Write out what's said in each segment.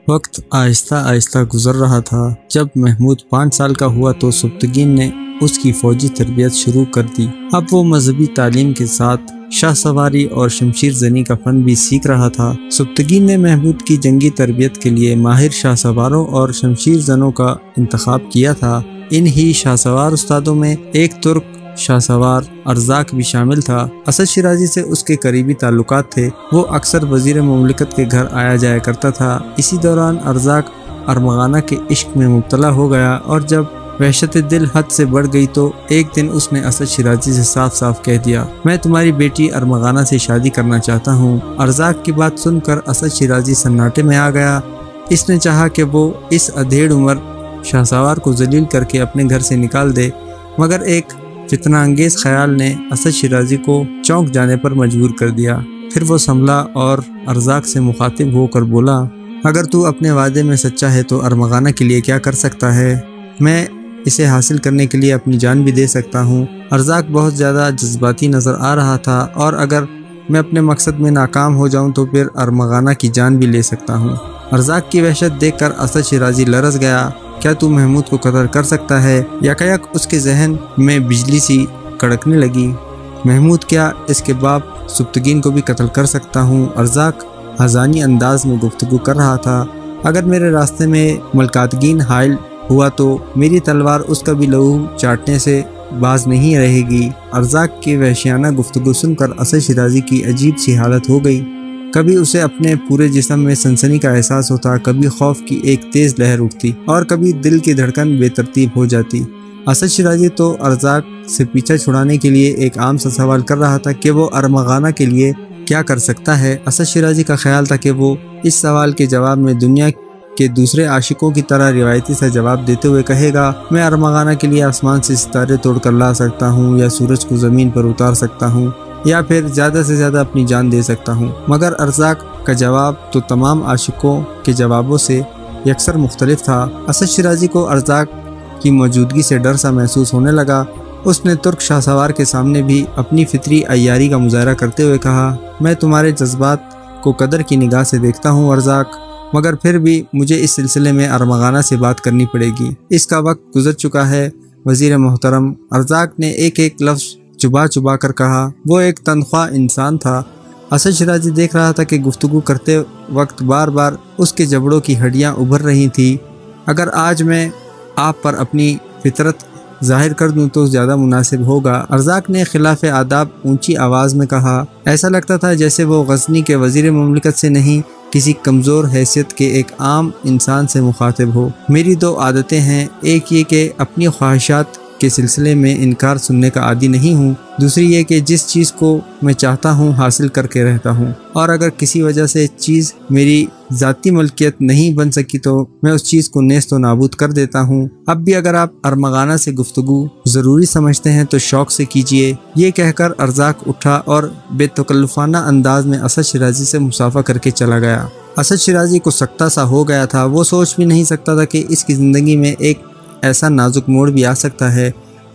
وقت آہستہ آہستہ گزر رہا تھا۔ جب محمود 5 سال کا ہوا تو سبکتگین نے اس کی فوجی تربیت شروع کر دی۔ اب وہ مذہبی تعلیم کے ساتھ شاہ سواری اور شمشیر زنی کا فن بھی سیکھ رہا تھا۔ سبکتگین نے محمود کی جنگی تربیت کے لیے ماہر شاہ سواروں اور شمشیر زنوں کا انتخاب کیا تھا۔ ان ہی شاہ سوار استادوں میں ایک ترک شاہ سوار ارزاق بھی شامل تھا۔ اسد شیرازی سے اس کے قریبی تعلقات تھے۔ وہ اکثر وزیر مملکت کے گھر آیا جایا کرتا تھا۔ اسی دوران ارزاق ارمغانہ کے عشق میں مبتلا ہو گیا، اور جب وحشت دل حد سے بڑھ گئی تو ایک دن اس نے اسد شیرازی سے صاف صاف کہہ دیا، میں تمہاری بیٹی ارمغانہ سے شادی کرنا چاہتا ہوں۔ ارزاق کی بات سن کر اسد شیرازی سناٹے میں آ گیا۔ اس نے چاہا کہ وہ اس ادھیڑ عمر شاہ سوار کو ذلیل کر کے اپنے گھر سے نکال دے، مگر ایک فتنہ انگیز خیال نے اسد شیرازی کو چونک جانے پر مجبور کر دیا۔ پھر وہ سنبھلا اور ارزاق سے مخاطب ہو کر بولا، اگر تو اپنے وعدے میں سچا ہے تو ارمغانہ کے لیے کیا کر سکتا ہے؟ میں اسے حاصل کرنے کے لیے اپنی جان بھی دے سکتا ہوں۔ ارزاق بہت زیادہ جذباتی نظر آ رہا تھا، اور اگر میں اپنے مقصد میں ناکام ہو جاؤں تو پھر ارمغانہ کی جان بھی لے سکتا ہوں۔ ارزاق کی وحشت دیکھ کر اسد شیرازی لرز گیا۔ کیا تو محمود کو قتل کر سکتا ہے؟ یکایک اس کے ذہن میں بجلی سی کڑکنے لگی۔ محمود کیا اس کے باپ سبکتگین کو بھی قتل کر سکتا ہوں؟ ارزاق حزانی انداز میں گفتگو کر رہا تھا۔ اگر میرے راستے میں ملکاتگین حائل ہوا تو میری تلوار اس کا بھی لہو چاٹنے سے باز نہیں رہے گی۔ ارزاق کی وحشیانہ گفتگو سن کر اسد شیرازی کی عجیب سی حالت ہو گئی۔ کبھی اسے اپنے پورے جسم میں سنسنی کا احساس ہوتا، کبھی خوف کی ایک تیز لہر اٹھتی، اور کبھی دل کی دھڑکن بے ترتیب ہو جاتی۔ اسد شیرازی تو ارزاق سے پیچھا چھڑانے کے لیے ایک عام سا سوال کر رہا تھا کہ وہ ارمغانہ کے لیے کیا کر سکتا ہے۔ اسد شیرازی کا خیال تھا کہ وہ اس سوال کے جواب میں دنیا کے دوسرے عاشقوں کی طرح روایتی سا جواب دیتے ہوئے کہے گا، میں ارمغانہ کے لیے آسمان سے ستارے توڑ کر لا سکتا ہوں، یا سورج کو زمین پر اتار سکتا ہوں، یا پھر زیادہ سے زیادہ اپنی جان دے سکتا ہوں۔ مگر ارزاق کا جواب تو تمام عاشقوں کے جوابوں سے یکسر مختلف تھا۔ اسد شیرازی کو ارزاق کی موجودگی سے ڈر سا محسوس ہونے لگا۔ اس نے ترک شاہ سوار کے سامنے بھی اپنی فطری عیاری کا مظاہرہ کرتے ہوئے کہا، میں تمہارے جذبات کو قدر کی نگاہ سے دیکھتا ہوں ارزاق، مگر پھر بھی مجھے اس سلسلے میں ارمغانہ سے بات کرنی پڑے گی۔ اس کا وقت گزر چکا ہے وزیر محترم، ارزاق نے ایک ایک لفظ چبا چبا کر کہا۔ وہ ایک تنخواہ انسان تھا۔ اسد شیرازی دیکھ رہا تھا کہ گفتگو کرتے وقت بار بار اس کے جبڑوں کی ہڈیاں ابھر رہی تھیں۔ اگر آج میں آپ پر اپنی فطرت ظاہر کر دوں تو زیادہ مناسب ہوگا، ارزاق نے خلاف آداب اونچی آواز میں کہا۔ ایسا لگتا تھا جیسے وہ غزنی کے وزیر مملکت سے نہیں، کسی کمزور حیثیت کے ایک عام انسان سے مخاطب ہو۔ میری 2 عادتیں ہیں، ایک یہ کہ اپنی خواہشات کے سلسلے میں انکار سننے کا عادی نہیں ہوں، دوسری یہ کہ جس چیز کو میں چاہتا ہوں حاصل کر کے رہتا ہوں، اور اگر کسی وجہ سے چیز میری ذاتی ملکیت نہیں بن سکی تو میں اس چیز کو نیست و نابود کر دیتا ہوں۔ اب بھی اگر آپ ارمغانہ سے گفتگو ضروری سمجھتے ہیں تو شوق سے کیجیے۔ یہ کہہ کر ارزاق اٹھا اور بے تکلفانہ انداز میں اسد شیرازی سے مصافحہ کر کے چلا گیا۔ اسد شیرازی کو سکتہ سا ہو گیا تھا۔ وہ سوچ بھی نہیں سکتا تھا کہ اس کی زندگی میں ایک ایسا نازک موڑ بھی آ سکتا ہے۔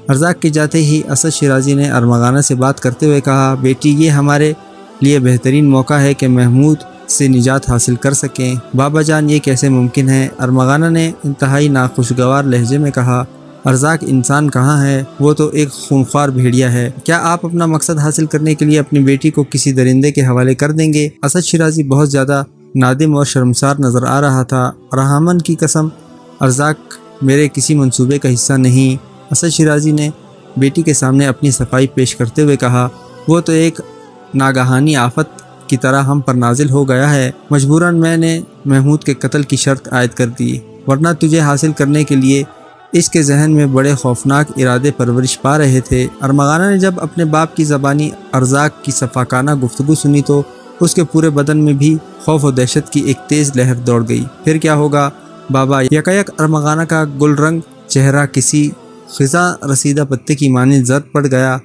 ارزاق کے جاتے ہی اسد شیرازی نے ارمغانہ سے بات کرتے ہوئے کہا، بیٹی یہ ہمارے لیے بہترین موقع ہے کہ محمود سے نجات حاصل کر سکیں۔ بابا جان یہ کیسے ممکن ہے؟ ارمغانہ نے انتہائی ناخوشگوار لہجے میں کہا، ارزاق انسان کہاں ہے؟ وہ تو ایک خونخوار بھیڑیا ہے۔ کیا آپ اپنا مقصد حاصل کرنے کے لیے اپنی بیٹی کو کسی درندے کے حوالے کر دیں گے؟ اسد شیرازی بہت زیادہ نادم اور شرمسار نظر آ رہا تھا۔ رحمان کی قسم، ارزاق میرے کسی منصوبے کا حصہ نہیں۔ اسد شیرازی نے بیٹی کے سامنے اپنی صفائی پیش کرتے ہوئے کہا، وہ تو ایک ناگہانی آفت کی طرح ہم پر نازل ہو گیا ہے۔ مجبوراً میں نے محمود کے قتل کی شرط عائد کر دی، ورنہ تجھے حاصل کرنے کے لیے اس کے ذہن میں بڑے خوفناک ارادے پرورش پا رہے تھے۔ ارمغانہ نے جب اپنے باپ کی زبانی ارزاق کی صفاکانہ گفتگو سنی تو اس کے پورے بدن میں بھی خوف و دہشت کی ایک تیز لہر دوڑ گئی۔ پھر کیا ہوگا بابا؟ یکایک ارمغانہ کا گل رنگ چہرہ کسی خزاں رسیدہ پتے کی مانند زرد پڑ گیا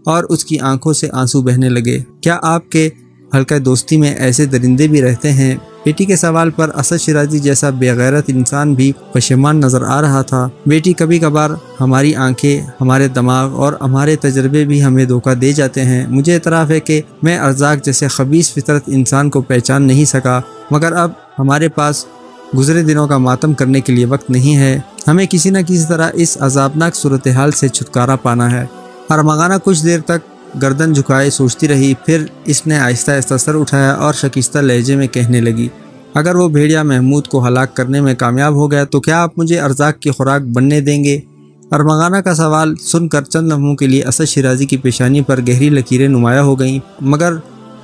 اور اس کی آنکھوں سے آنسو بہنے لگے۔ کیا آپ کے حلقہ دوستی میں ایسے درندے بھی رہتے ہیں؟ بیٹی کے سوال پر اسد شیرازی جیسا بے غیرت انسان بھی پشیمان نظر آ رہا تھا۔ بیٹی، کبھی کبھار ہماری آنکھیں، ہمارے دماغ اور ہمارے تجربے بھی ہمیں دھوکہ دے جاتے ہیں۔ مجھے اعتراف ہے کہ میں ارزاق جیسے خبیث فطرت انسان کو پہچان نہیں سکا، مگر اب ہمارے پاس گزرے دنوں کا ماتم کرنے کے لیے وقت نہیں ہے، ہمیں کسی نہ کسی طرح اس عذابناک صورتحال سے چھٹکارا پانا ہے۔ ارمغانہ کچھ دیر تک گردن جھکائے سوچتی رہی، پھر اس نے آہستہ آہستہ سر اٹھایا اور شکستہ لہجے میں کہنے لگی، اگر وہ بھیڑیا محمود کو ہلاک کرنے میں کامیاب ہو گیا تو کیا آپ مجھے ارزاق کی خوراک بننے دیں گے؟ ارمغانہ کا سوال سن کر چند لمحوں کے لیے اسد شیرازی کی پیشانی پر گہری لکیریں نمایاں ہو گئیں، مگر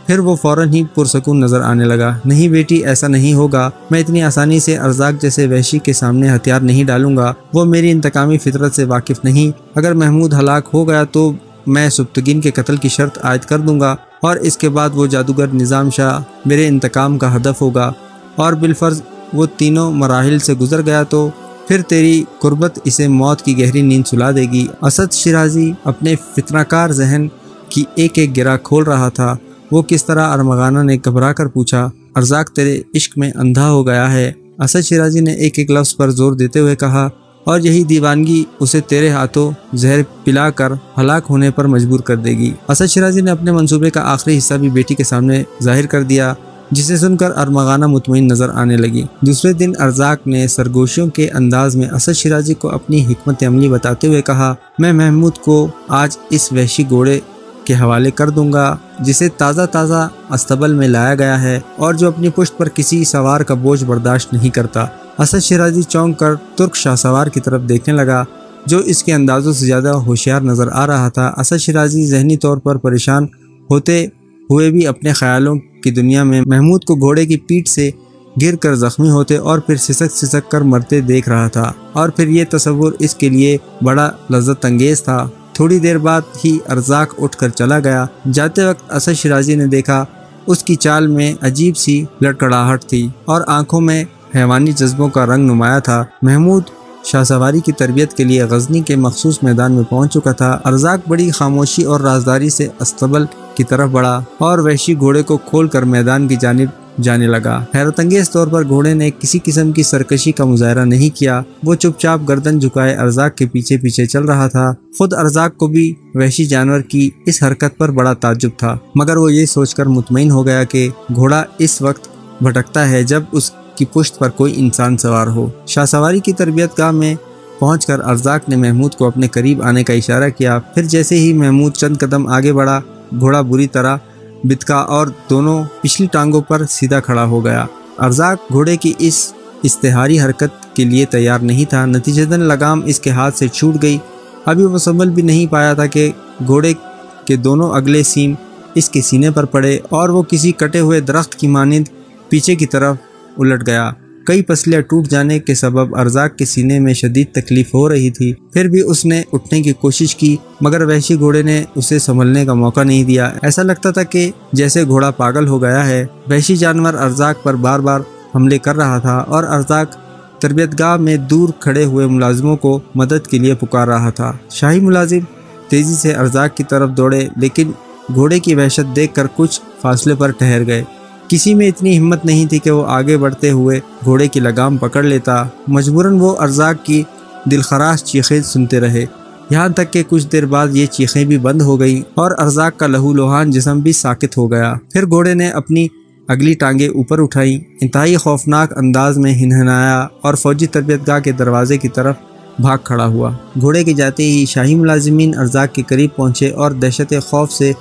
پھر وہ فوراً ہی پرسکون نظر آنے لگا۔ نہیں بیٹی، ایسا نہیں ہوگا، میں اتنی آسانی سے ارزاق جیسے وحشی کے سامنے ہتھیار نہیں ڈالوں گا، وہ میری انتقامی فطرت سے واقف نہیں۔ اگر محمود ہلاک ہو گیا تو میں سبتگین کے قتل کی شرط عائد کر دوں گا، اور اس کے بعد وہ جادوگر نظام شاہ میرے انتقام کا ہدف ہوگا، اور بالفرض وہ تینوں مراحل سے گزر گیا تو پھر تیری قربت اسے موت کی گہری نیند سلا دے گی۔ اسد شیرازی اپنے فتنہ کار ذہن کی ایک ایک گرہ کھول رہا تھا۔ وہ کس طرح ارمغانہ نے گھبرا کر پوچھا، ارزاق تیرے عشق میں اندھا ہو گیا ہے؟ اسد شیرازی نے ایک ایک لفظ پر زور دیتے ہوئے کہا، اور یہی دیوانگی اسے تیرے ہاتھوں زہر پلا کر ہلاک ہونے پر مجبور کر دے گی۔ اسد شیرازی نے اپنے منصوبے کا آخری حصہ بھی بیٹی کے سامنے ظاہر کر دیا، جسے سن کر ارمغانہ مطمئن نظر آنے لگی۔ دوسرے دن ارزاق نے سرگوشیوں کے انداز میں اسد شیرازی کو اپنی حکمت عملی بتاتے ہوئے کہا، میں محمود کو آج اس وحشی گھوڑے کے حوالے کر دوں گا جسے تازہ استبل میں لایا گیا ہے اور جو اپنی پشت پر کسی سوار کا بوجھ برداشت نہیں کرتا۔ اسد شیرازی چونک کر ترک شاہ سوار کی طرف دیکھنے لگا جو اس کے اندازوں سے زیادہ ہوشیار نظر آ رہا تھا۔ اسد شیرازی ذہنی طور پر پریشان ہوتے ہوئے بھی اپنے خیالوں کی دنیا میں محمود کو گھوڑے کی پیٹھ سے گر کر زخمی ہوتے اور پھر سسک کر مرتے دیکھ رہا تھا، اور پھر یہ تصور اس کے لیے بڑا لذت انگیز تھا۔ تھوڑی دیر بعد ہی ارزاق اٹھ کر چلا گیا۔ جاتے وقت اسد شیرازی نے دیکھا اس کی چال میں عجیب سی لڑکڑاہٹ تھی اور آنکھوں میں حیوانی جذبوں کا رنگ نمایاں تھا۔ محمود شاہ سواری کی تربیت کے لیے غزنی کے مخصوص میدان میں پہنچ چکا تھا۔ ارزاق بڑی خاموشی اور رازداری سے استبل کی طرف بڑھا اور وحشی گھوڑے کو کھول کر میدان کی جانب جانے لگا۔ حیرت انگیز طور پر گھوڑے نے کسی قسم کی سرکشی کا مظاہرہ نہیں کیا، وہ چپ چاپ گردن جھکائے ارزاق کے پیچھے پیچھے چل رہا تھا۔ خود ارزاق کو بھی وحشی جانور کی اس حرکت پر بڑا تعجب تھا، مگر وہ یہ سوچ کر مطمئن ہو گیا کہ گھوڑا اس وقت بھٹکتا ہے جب اس کی پشت پر کوئی انسان سوار ہو۔ شاہ سواری کی تربیت گاہ میں پہنچ کر ارزاق نے محمود کو اپنے قریب آنے کا اشارہ کیا، پھر جیسے ہی محمود چند قدم آگے بڑھا، گھوڑا بری طرح بتکا اور دونوں پچھلی ٹانگوں پر سیدھا کھڑا ہو گیا۔ ارزاق گھوڑے کی اس استحاری حرکت کے لیے تیار نہیں تھا، نتیجتاً لگام اس کے ہاتھ سے چھوٹ گئی۔ ابھی وہ سنبھل بھی نہیں پایا تھا کہ گھوڑے کے دونوں اگلے سیم اس کے سینے پر پڑے اور وہ کسی کٹے ہوئے درخت کی مانند پیچھے کی طرف الٹ گیا۔ کئی پسلیاں ٹوٹ جانے کے سبب ارزاق کے سینے میں شدید تکلیف ہو رہی تھی، پھر بھی اس نے اٹھنے کی کوشش کی، مگر وحشی گھوڑے نے اسے سنبھلنے کا موقع نہیں دیا۔ ایسا لگتا تھا کہ جیسے گھوڑا پاگل ہو گیا ہے۔ وحشی جانور ارزاق پر بار بار حملے کر رہا تھا اور ارزاق تربیت گاہ میں دور کھڑے ہوئے ملازموں کو مدد کے لیے پکار رہا تھا۔ شاہی ملازم تیزی سے ارزاق کی طرف دوڑے، لیکن گھوڑے کی وحشت دیکھ کر کچھ فاصلے پر ٹھہر گئے۔ کسی میں اتنی ہمت نہیں تھی کہ وہ آگے بڑھتے ہوئے گھوڑے کی لگام پکڑ لیتا۔ مجبوراً وہ ارزاق کی دلخراش چیخیں سنتے رہے، یہاں تک کہ کچھ دیر بعد یہ چیخیں بھی بند ہو گئیں اور ارزاق کا لہو لوہان جسم بھی ساکت ہو گیا۔ پھر گھوڑے نے اپنی اگلی ٹانگیں اوپر اٹھائیں، انتہائی خوفناک انداز میں ہنہنایا اور فوجی تربیت گاہ کے دروازے کی طرف بھاگ کھڑا ہوا۔ گھوڑے کے جاتے ہی شاہی ملازمین ارزاق کے قریب پہنچے اور دہشت خوف سے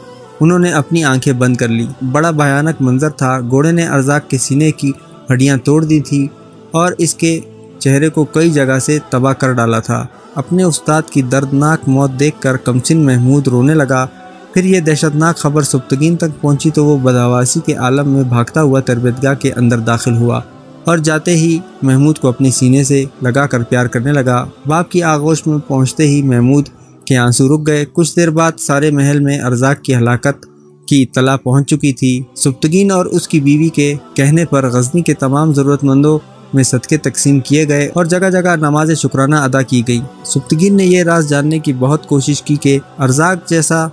انہوں نے اپنی آنکھیں بند کر لی۔ بڑا بھیانک منظر تھا۔ گھوڑے نے ارزاق کے سینے کی ہڈیاں توڑ دی تھی اور اس کے چہرے کو کئی جگہ سے تباہ کر ڈالا تھا۔ اپنے استاد کی دردناک موت دیکھ کر کمسن محمود رونے لگا۔ پھر یہ دہشتناک خبر سبتگین تک پہنچی تو وہ بدحواسی کے عالم میں بھاگتا ہوا تربیت گاہ کے اندر داخل ہوا اور جاتے ہی محمود کو اپنے سینے سے لگا کر پیار کرنے لگا۔ باپ کی آغوش میں پہنچتے ہی محمود کے آنسو رک گئے۔ کچھ دیر بعد سارے محل میں ارزاق کی ہلاکت کی اطلاع پہنچ چکی تھی۔ سبتگین اور اس کی بیوی کے کہنے پر غزنی کے تمام ضرورت مندوں میں صدقے تقسیم کیے گئے اور جگہ جگہ نماز شکرانہ ادا کی گئی۔ سبتگین نے یہ راز جاننے کی بہت کوشش کی کہ ارزاق جیسا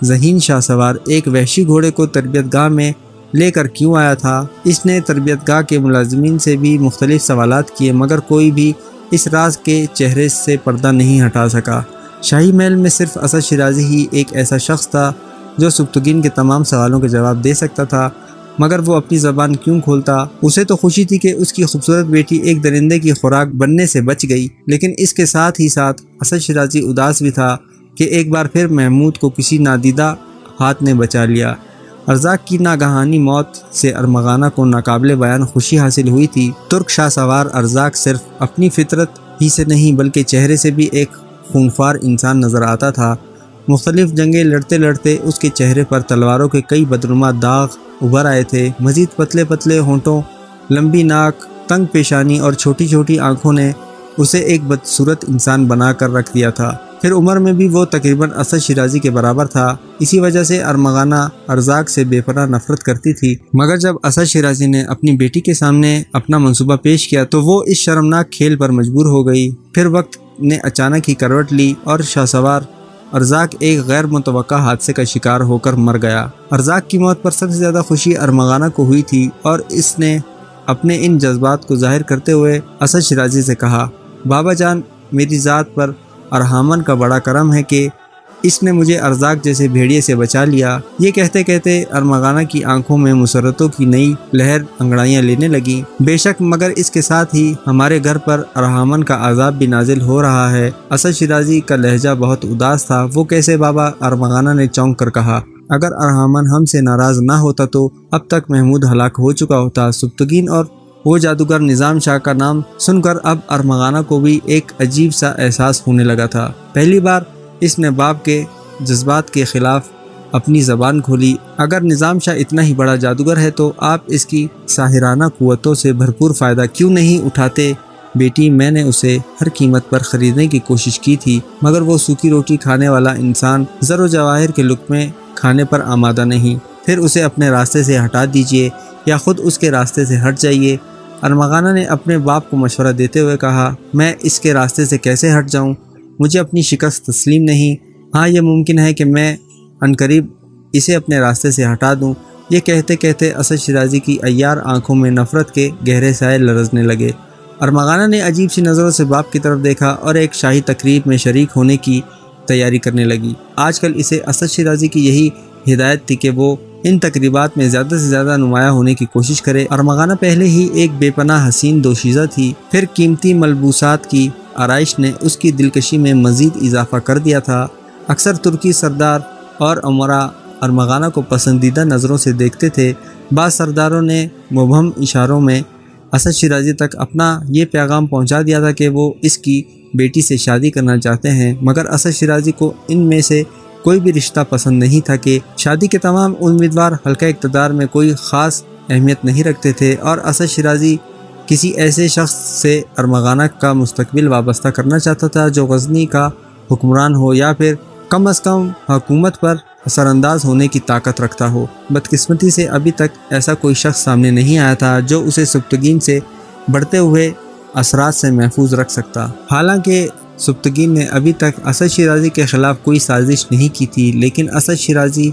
ذہین شاہ سوار ایک وحشی گھوڑے کو تربیت گاہ میں لے کر کیوں آیا تھا۔ اس نے تربیت گاہ کے ملازمین سے بھی مختلف سوالات کیے، مگر کوئی بھی اس راز کے چہرے سے پردہ نہیں ہٹا سکا۔ شاہی محل میں صرف اسد شیرازی ہی ایک ایسا شخص تھا جو سبتگین کے تمام سوالوں کے جواب دے سکتا تھا۔ مگر وہ اپنی زبان کیوں کھولتا؟ اسے تو خوشی تھی کہ اس کی خوبصورت بیٹی ایک درندے کی خوراک بننے سے بچ گئی، لیکن اس کے ساتھ ہی ساتھ اسد شیرازی اداس بھی تھا کہ ایک بار پھر محمود کو کسی نادیدہ ہاتھ نے بچا لیا۔ ارزاق کی ناگہانی موت سے ارمغانہ کو ناقابل بیان خوشی حاصل ہوئی تھی۔ ترک شاہ سوار ارزاق صرف اپنی فطرت ہی سے نہیں بلکہ چہرے سے بھی ایک خونخوار انسان نظر آتا تھا۔ مختلف جنگیں لڑتے لڑتے اس کے چہرے پر تلواروں کے کئی بدنما داغ ابھر آئے تھے۔ مزید پتلے پتلے ہونٹوں، لمبی ناک، تنگ پیشانی اور چھوٹی چھوٹی آنکھوں نے اسے ایک بدصورت انسان بنا کر رکھ دیا تھا۔ پھر عمر میں بھی وہ تقریباً اسد شیرازی کے برابر تھا۔ اسی وجہ سے ارمغانہ ارزاق سے بے پناہ نفرت کرتی تھی، مگر جب اسد شیرازی نے اپنی بیٹی کے سامنے اپنا منصوبہ پیش کیا تو وہ اس شرمناک کھیل پر مجبور ہو گئی۔ پھر وقت نے اچانک ہی کروٹ لی اور شاہ سوار ارزاق ایک غیر متوقع حادثے کا شکار ہو کر مر گیا۔ ارزاق کی موت پر سب سے زیادہ خوشی ارمغانہ کو ہوئی تھی اور اس نے اپنے ان جذبات کو ظاہر کرتے ہوئے اسد شیرازی سے کہا، بابا جان، میری ذات پر ارحامن کا بڑا کرم ہے کہ اس نے مجھے ارزاق جیسے بھیڑیے سے بچا لیا۔ یہ کہتے کہتے ارمغانہ کی آنکھوں میں مسرتوں کی نئی لہر انگڑائیاں لینے لگیں۔ بے شک، مگر اس کے ساتھ ہی ہمارے گھر پر ارحامن کا عذاب بھی نازل ہو رہا ہے۔ اسد شیرازی کا لہجہ بہت اداس تھا۔ وہ کیسے بابا؟ ارمغانہ نے چونک کر کہا، اگر ارحامن ہم سے ناراض نہ ہوتا تو اب تک محمود ہلاک ہو چکا ہوتا۔ سبکتگین اور وہ جادوگر نظام شاہ کا نام سن کر اب ارمغانہ کو بھی ایک عجیب سا احساس ہونے لگا تھا۔ پہلی بار اس نے باپ کے جذبات کے خلاف اپنی زبان کھولی۔ اگر نظام شاہ اتنا ہی بڑا جادوگر ہے تو آپ اس کی ساحرانہ قوتوں سے بھرپور فائدہ کیوں نہیں اٹھاتے؟ بیٹی، میں نے اسے ہر قیمت پر خریدنے کی کوشش کی تھی، مگر وہ سوکھی روٹی کھانے والا انسان زر و جواہر کے لقمے کھانے پر آمادہ نہیں۔ پھر اسے اپنے راستے سے ہٹا دیجیے یا خود اس کے راستے سے ہٹ جائیے۔ ارمغانہ نے اپنے باپ کو مشورہ دیتے ہوئے کہا، میں اس کے راستے سے کیسے ہٹ جاؤں؟ مجھے اپنی شکست تسلیم نہیں۔ ہاں، یہ ممکن ہے کہ میں عنقریب اسے اپنے راستے سے ہٹا دوں۔ یہ کہتے کہتے اسد شیرازی کی عیار آنکھوں میں نفرت کے گہرے سائے لرزنے لگے۔ ارمغانہ نے عجیب سی نظروں سے باپ کی طرف دیکھا اور ایک شاہی تقریب میں شریک ہونے کی تیاری کرنے لگی۔ آج کل اسے اسد شیرازی کی یہی ہدایت تھی کہ وہ ان تقریبات میں زیادہ سے زیادہ نمایاں ہونے کی کوشش کرے۔ ارمغانہ پہلے ہی ایک بے پناہ حسین دوشیزہ تھی، پھر قیمتی ملبوسات کی آرائش نے اس کی دلکشی میں مزید اضافہ کر دیا تھا۔ اکثر ترکی سردار اور امراء ارمغانہ کو پسندیدہ نظروں سے دیکھتے تھے۔ بعض سرداروں نے مبہم اشاروں میں اسد شیرازی تک اپنا یہ پیغام پہنچا دیا تھا کہ وہ اس کی بیٹی سے شادی کرنا چاہتے ہیں، مگر اسد شیرازی کو ان میں سے کوئی بھی رشتہ پسند نہیں تھا کہ شادی کے تمام امیدوار حلقہ اقتدار میں کوئی خاص اہمیت نہیں رکھتے تھے اور اسد شیرازی کسی ایسے شخص سے ارمغانہ کا مستقبل وابستہ کرنا چاہتا تھا جو غزنی کا حکمران ہو یا پھر کم از کم حکومت پر اثر انداز ہونے کی طاقت رکھتا ہو۔ بدقسمتی سے ابھی تک ایسا کوئی شخص سامنے نہیں آیا تھا جو اسے سبکتگین سے بڑھتے ہوئے اثرات سے محفوظ رکھ سکتا۔ حالانکہ سبکتگین نے ابھی تک اسد شیرازی کے خلاف کوئی سازش نہیں کی تھی، لیکن اسد شیرازی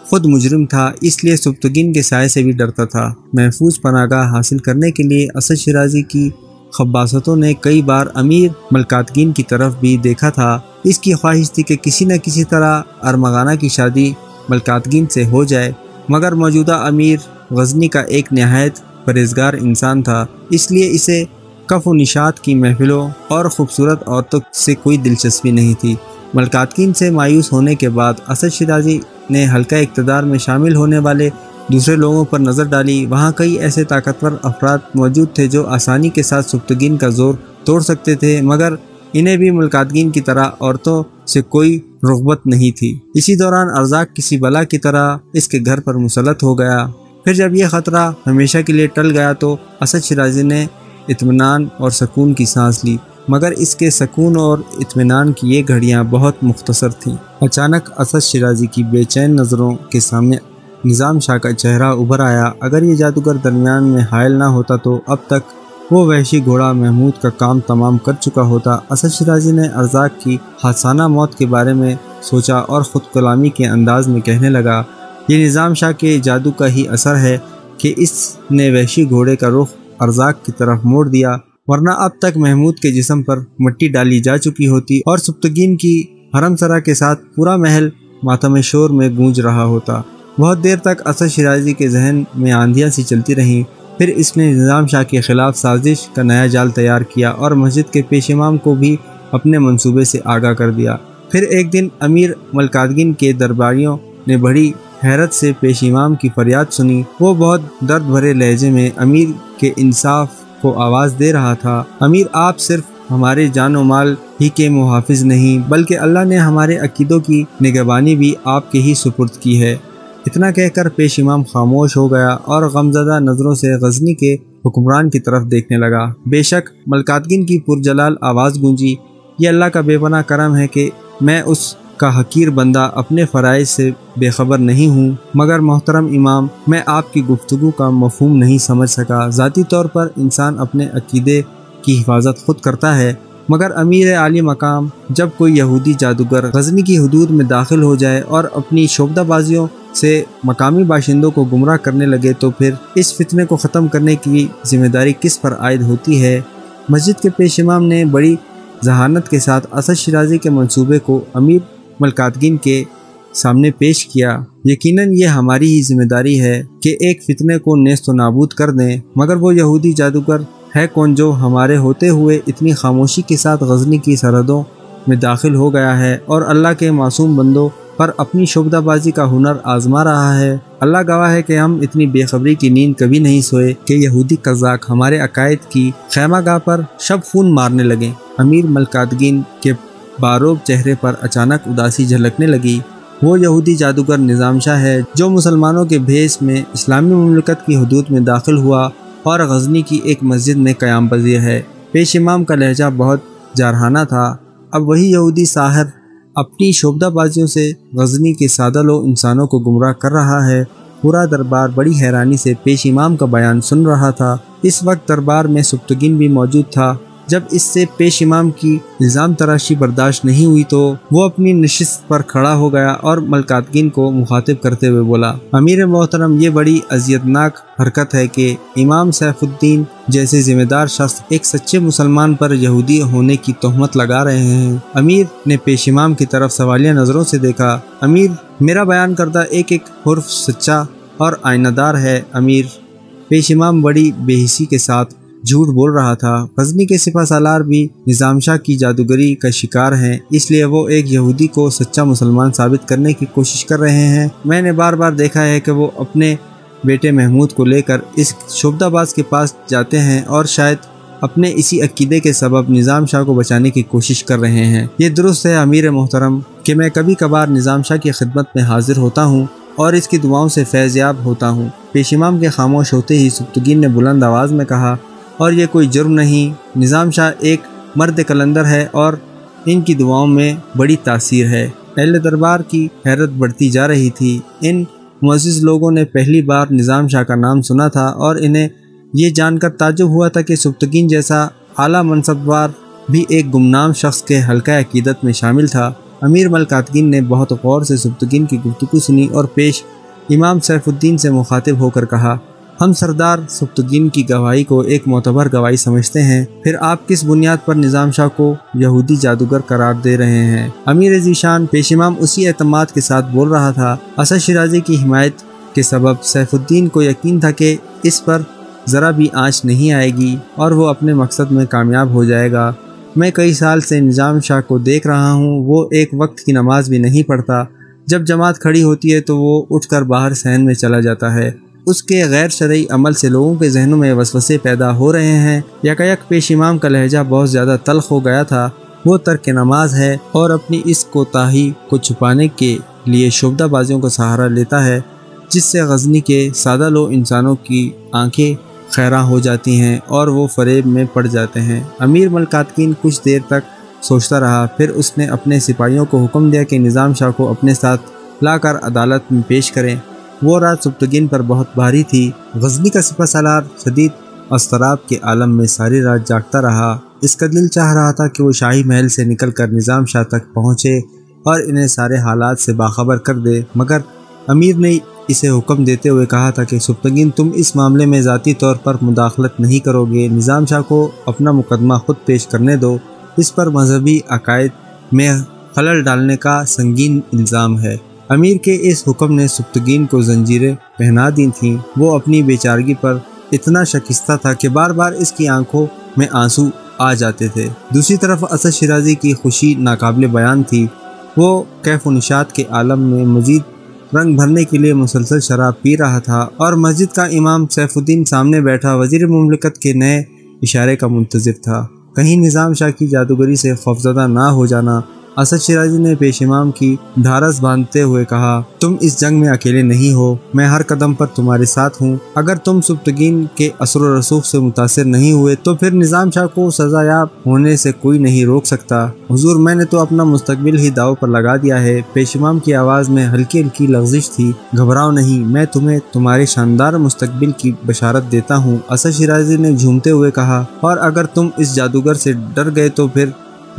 خود مجرم تھا، اس لیے سبکتگین کے سائے سے بھی ڈرتا تھا۔ محفوظ پناہ گاہ حاصل کرنے کے لیے اسد شیرازی کی خباستوں نے کئی بار امیر ملکاتگین کی طرف بھی دیکھا تھا۔ اس کی خواہش تھی کہ کسی نہ کسی طرح ارمغانہ کی شادی ملکاتگین سے ہو جائے، مگر موجودہ امیر غزنی کا ایک نہایت پرہیزگار انسان تھا، اس لیے اسے کف و نشاط کی محفلوں اور خوبصورت عورتوں سے کوئی دلچسپی نہیں تھی۔ ملکاتگین سے مایوس ہونے کے بعد اسد شیرازی نے حلقہ اقتدار میں شامل ہونے والے دوسرے لوگوں پر نظر ڈالی۔ وہاں کئی ایسے طاقتور افراد موجود تھے جو آسانی کے ساتھ سبکتگین کا زور توڑ سکتے تھے، مگر انہیں بھی ملکاتگین کی طرح عورتوں سے کوئی رغبت نہیں تھی۔ اسی دوران ارزاق کسی بلا کی طرح اس کے گھر پر مسلط ہو گیا۔ پھر جب یہ خطرہ ہمیشہ کے لیے ٹل گیا تو اسد شیرازی نے اطمینان اور سکون کی سانس لی، مگر اس کے سکون اور اطمینان کی یہ گھڑیاں بہت مختصر تھیں۔ اچانک اسد شیرازی کی بے چین نظروں کے سامنے نظام شاہ کا چہرہ ابھر آیا۔ اگر یہ جادوگر درمیان میں حائل نہ ہوتا تو اب تک وہ وحشی گھوڑا محمود کا کام تمام کر چکا ہوتا۔ اسد شیرازی نے ارزاق کی حادثانہ موت کے بارے میں سوچا اور خود کلامی کے انداز میں کہنے لگا، یہ نظام شاہ کے جادو کا ہی اثر ہے کہ اس نے وحشی گھوڑے کا رخ ارزاق کی طرف موڑ دیا، ورنہ اب تک محمود کے جسم پر مٹی ڈالی جا چکی ہوتی اور سبکتگین کی حرم سرا کے ساتھ پورا محل ماتم شور میں گونج رہا ہوتا۔ بہت دیر تک اسد شیرازی کے ذہن میں آندھیاں سی چلتی رہیں۔ پھر اس نے نظام شاہ کے خلاف سازش کا نیا جال تیار کیا اور مسجد کے پیش امام کو بھی اپنے منصوبے سے آگاہ کر دیا۔ پھر ایک دن امیر ملکاتگین کے درباریوں نے بڑی حیرت سے پیش امام کی فریاد سنی۔ وہ بہت درد بھرے لہجے میں امیر کے انصاف کو آواز دے رہا تھا۔ امیر، آپ صرف ہمارے جان و مال ہی کے محافظ نہیں بلکہ اللہ نے ہمارے عقیدوں کی نگہبانی بھی آپ کے ہی سپرد کی ہے۔ اتنا کہہ کر پیش امام خاموش ہو گیا اور غمزدہ نظروں سے غزنی کے حکمران کی طرف دیکھنے لگا۔ بے شک ملکاتگین کی پرجلال آواز گونجی، یہ اللہ کا بے پناہ کرم ہے کہ میں اس کا حقیر بندہ اپنے فرائض سے بے خبر نہیں ہوں، مگر محترم امام، میں آپ کی گفتگو کا مفہوم نہیں سمجھ سکا۔ ذاتی طور پر انسان اپنے عقیدے کی حفاظت خود کرتا ہے، مگر امیر عالی مقام، جب کوئی یہودی جادوگر غزنی کی حدود میں داخل ہو جائے اور اپنی شعبدہ بازیوں سے مقامی باشندوں کو گمراہ کرنے لگے تو پھر اس فتنے کو ختم کرنے کی ذمہ داری کس پر عائد ہوتی ہے؟ مسجد کے پیش امام نے بڑی ذہانت کے ساتھ اسد شیرازی کے منصوبے کو امیر ملکاتگین کے سامنے پیش کیا۔ یقیناً یہ ہماری ہی ذمہ داری ہے کہ ایک فتنے کو نیست و نابود کر دیں، مگر وہ یہودی جادوگر ہے کون جو ہمارے ہوتے ہوئے اتنی خاموشی کے ساتھ غزنی کی سرحدوں میں داخل ہو گیا ہے اور اللہ کے معصوم بندوں پر اپنی شعبدہ بازی کا ہنر آزما رہا ہے؟ اللہ گواہ ہے کہ ہم اتنی بے خبری کی نیند کبھی نہیں سوئے کہ یہودی قزاق ہمارے عقائد کی خیمہ گاہ پر شب خون مارنے لگے۔ امیر ملکاتگین کے باروب چہرے پر اچانک اداسی جھلکنے لگی۔ وہ یہودی جادوگر نظام شاہ ہے جو مسلمانوں کے بھیس میں اسلامی مملکت کی حدود میں داخل ہوا اور غزنی کی ایک مسجد میں قیام پذیر ہے۔ پیش امام کا لہجہ بہت جارحانہ تھا۔ اب وہی یہودی ساحر اپنی شعبدہ بازیوں سے غزنی کے سادہ لو انسانوں کو گمراہ کر رہا ہے۔ پورا دربار بڑی حیرانی سے پیش امام کا بیان سن رہا تھا۔ اس وقت دربار میں سبتگین بھی موجود تھا۔ جب اس سے پیش امام کی الزام تراشی برداشت نہیں ہوئی تو وہ اپنی نشست پر کھڑا ہو گیا اور ملکاتگین کو مخاطب کرتے ہوئے بولا، امیر محترم، یہ بڑی اذیتناک حرکت ہے کہ امام سیف الدین جیسے ذمہ دار شخص ایک سچے مسلمان پر یہودی ہونے کی تہمت لگا رہے ہیں۔ امیر نے پیش امام کی طرف سوالیہ نظروں سے دیکھا۔ امیر، میرا بیان کردہ ایک ایک حرف سچا اور آئینہ دار ہے امیر۔ پیش امام بڑی بے حسی کے ساتھ جھوٹ بول رہا تھا۔ غزنی کے سپہ سالار بھی نظام شاہ کی جادوگری کا شکار ہیں، اس لیے وہ ایک یہودی کو سچا مسلمان ثابت کرنے کی کوشش کر رہے ہیں۔ میں نے بار بار دیکھا ہے کہ وہ اپنے بیٹے محمود کو لے کر اس شعبدہ باز کے پاس جاتے ہیں اور شاید اپنے اسی عقیدے کے سبب نظام شاہ کو بچانے کی کوشش کر رہے ہیں۔ یہ درست ہے امیر محترم کہ میں کبھی کبھار نظام شاہ کی خدمت میں حاضر ہوتا ہوں اور اس کی دعاؤں سے فیض یاب ہوتا ہوں۔ پیش امام کے خاموش ہوتے ہی سبتگین نے بلند آواز میں کہا، اور یہ کوئی جرم نہیں، نظام شاہ ایک مرد کلندر ہے اور ان کی دعاؤں میں بڑی تاثیر ہے۔ اہل دربار کی حیرت بڑھتی جا رہی تھی۔ ان معزز لوگوں نے پہلی بار نظام شاہ کا نام سنا تھا اور انہیں یہ جان کر تعجب ہوا تھا کہ سبتگین جیسا اعلیٰ منصبدار بھی ایک گمنام شخص کے حلقہ عقیدت میں شامل تھا۔ امیر ملکاتگین نے بہت غور سے سبتگین کی گفتگو سنی اور پیش امام سیف الدین سے مخاطب ہو کر کہا، ہم سردار سبتگین کی گواہی کو ایک معتبر گواہی سمجھتے ہیں، پھر آپ کس بنیاد پر نظام شاہ کو یہودی جادوگر قرار دے رہے ہیں؟ امیر ذیشان پیش امام اسی اعتماد کے ساتھ بول رہا تھا۔ اسد شیرازی کی حمایت کے سبب سیف الدین کو یقین تھا کہ اس پر ذرا بھی آنچ نہیں آئے گی اور وہ اپنے مقصد میں کامیاب ہو جائے گا۔ میں کئی سال سے نظام شاہ کو دیکھ رہا ہوں، وہ ایک وقت کی نماز بھی نہیں پڑھتا۔ جب جماعت کھڑی ہوتی ہے تو وہ اٹھ کر باہر صحن میں چلا جاتا ہے۔ اس کے غیر شرعی عمل سے لوگوں کے ذہنوں میں وسوسے پیدا ہو رہے ہیں۔ یکایک پیش امام کا لہجہ بہت زیادہ تلخ ہو گیا تھا۔ وہ ترک نماز ہے اور اپنی اس کوتاہی کو چھپانے کے لیے شعبدہ بازیوں کا سہارا لیتا ہے، جس سے غزنی کے سادہ لو انسانوں کی آنکھیں خیراں ہو جاتی ہیں اور وہ فریب میں پڑ جاتے ہیں۔ امیر ملکاتگین کچھ دیر تک سوچتا رہا، پھر اس نے اپنے سپاہیوں کو حکم دیا کہ نظام شاہ کو اپنے ساتھ لا کر عدالت میں پیش کریں۔ وہ رات سبتگین پر بہت بھاری تھی۔ غزنی کا سپہ سالار شدید اضطراب کے عالم میں ساری رات جاگتا رہا۔ اس کا دل چاہ رہا تھا کہ وہ شاہی محل سے نکل کر نظام شاہ تک پہنچے اور انہیں سارے حالات سے باخبر کر دے، مگر امیر نے اسے حکم دیتے ہوئے کہا تھا کہ سبتگین، تم اس معاملے میں ذاتی طور پر مداخلت نہیں کرو گے، نظام شاہ کو اپنا مقدمہ خود پیش کرنے دو، اس پر مذہبی عقائد میں خلل ڈالنے کا سنگین الزام ہے۔ امیر کے اس حکم نے سبتگین کو زنجیریں پہنا دی تھیں۔ وہ اپنی بیچارگی پر اتنا شکستہ تھا کہ بار بار اس کی آنکھوں میں آنسو آ جاتے تھے۔ دوسری طرف اسد شیرازی کی خوشی ناقابل بیان تھی۔ وہ کیف و نشاط کے عالم میں مزید رنگ بھرنے کے لیے مسلسل شراب پی رہا تھا، اور مسجد کا امام سیف الدین سامنے بیٹھا وزیر مملکت کے نئے اشارے کا منتظر تھا۔ کہیں نظام شاہ کی جادوگری سے خوفزدہ نہ ہو جانا۔ اسد شیرازی نے پیش امام کی ڈھارس باندھتے ہوئے کہا، تم اس جنگ میں اکیلے نہیں ہو، میں ہر قدم پر تمہارے ساتھ ہوں۔ اگر تم سبتگین کے اثر و رسوخ سے متاثر نہیں ہوئے تو پھر نظام شاہ کو سزا یاب ہونے سے کوئی نہیں روک سکتا۔ حضور، میں نے تو اپنا مستقبل ہی داؤ پر لگا دیا ہے۔ پیش امام کی آواز میں ہلکی ہلکی لغزش تھی۔ گھبراؤ نہیں، میں تمہیں تمہارے شاندار مستقبل کی بشارت دیتا ہوں، اسد شیرازی نے جھومتے ہوئے کہا، اور اگر تم اس جادوگر سے ڈر گئے تو پھر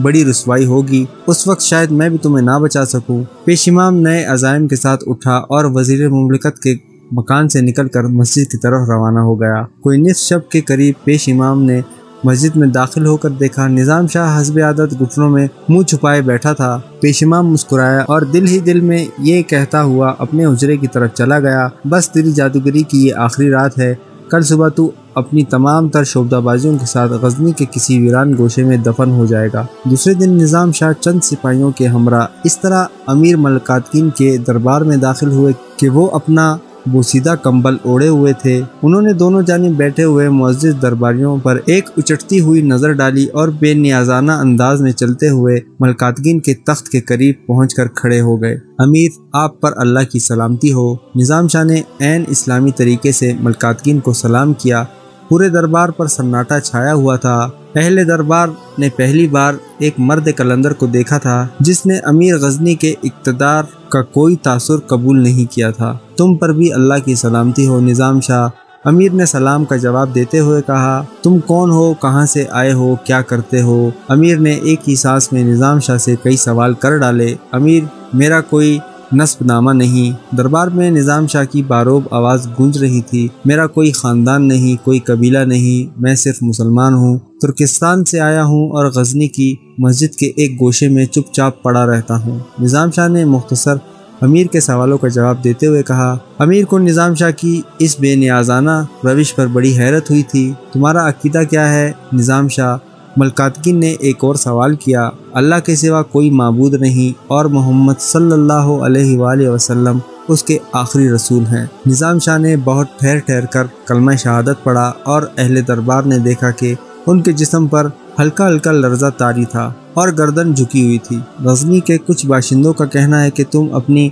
بڑی رسوائی ہوگی، اس وقت شاید میں بھی تمہیں نہ بچا سکوں۔ پیش امام نئے عزائم کے ساتھ اٹھا اور وزیر مملکت کے مکان سے نکل کر مسجد کی طرف روانہ ہو گیا۔ کوئی نصف شب کے قریب پیش امام نے مسجد میں داخل ہو کر دیکھا نظام شاہ حسب عادت گھٹنوں میں منہ چھپائے بیٹھا تھا۔ پیش امام مسکرایا اور دل ہی دل میں یہ کہتا ہوا اپنے حجرے کی طرف چلا گیا، بس تیری جادوگری کی یہ آخری رات ہے، کل صبح تو اپنی تمام تر شعبدہ بازیوں کے ساتھ غزنی کے کسی ویران گوشے میں دفن ہو جائے گا۔ دوسرے دن نظام شاہ چند سپاہیوں کے ہمراہ اس طرح امیر ملکاتگین کے دربار میں داخل ہوئے کہ وہ اپنا بوسیدہ کمبل اوڑے ہوئے تھے۔ انہوں نے دونوں جانب بیٹھے ہوئے معزز درباریوں پر ایک اچٹتی ہوئی نظر ڈالی اور بے نیازانہ انداز میں چلتے ہوئے ملکاتگین کے تخت کے قریب پہنچ کر کھڑے ہو گئے۔ امیر، آپ پر اللہ کی سلامتی ہو۔ نظام شاہ نے عین اسلامی طریقے سے ملکاتگین کو سلام کیا۔ پورے دربار پر سناٹا چھایا ہوا تھا۔ اہل دربار نے پہلی بار ایک مرد قلندر کو دیکھا تھا جس نے امیر غزنی کے اقتدار کا کوئی تاثر قبول نہیں کیا تھا۔ تم پر بھی اللہ کی سلامتی ہو نظام شاہ، امیر نے سلام کا جواب دیتے ہوئے کہا۔ تم کون ہو، کہاں سے آئے ہو، کیا کرتے ہو؟ امیر نے ایک ہی سانس میں نظام شاہ سے کئی سوال کر ڈالے۔ امیر، میرا کوئی نسب نامہ نہیں۔ دربار میں نظام شاہ کی باروب آواز گونج رہی تھی۔ میرا کوئی خاندان نہیں، کوئی قبیلہ نہیں، میں صرف مسلمان ہوں، ترکستان سے آیا ہوں اور غزنی کی مسجد کے ایک گوشے میں چپ چاپ پڑا رہتا ہوں۔ نظام شاہ نے مختصر امیر کے سوالوں کا جواب دیتے ہوئے کہا۔ امیر کو نظام شاہ کی اس بے نیازانہ روش پر بڑی حیرت ہوئی تھی۔ تمہارا عقیدہ کیا ہے نظام شاہ؟ ملکاتگین نے ایک اور سوال کیا۔ اللہ کے سوا کوئی معبود نہیں اور محمد صلی اللہ علیہ وآلہ وسلم اس کے آخری رسول ہیں۔ نظام شاہ نے بہت ٹھہر ٹھہر کر کلمہ شہادت پڑھا اور اہل دربار نے دیکھا کہ ان کے جسم پر ہلکا ہلکا لرزہ طاری تھا اور گردن جھکی ہوئی تھی۔ غزنی کے کچھ باشندوں کا کہنا ہے کہ تم اپنی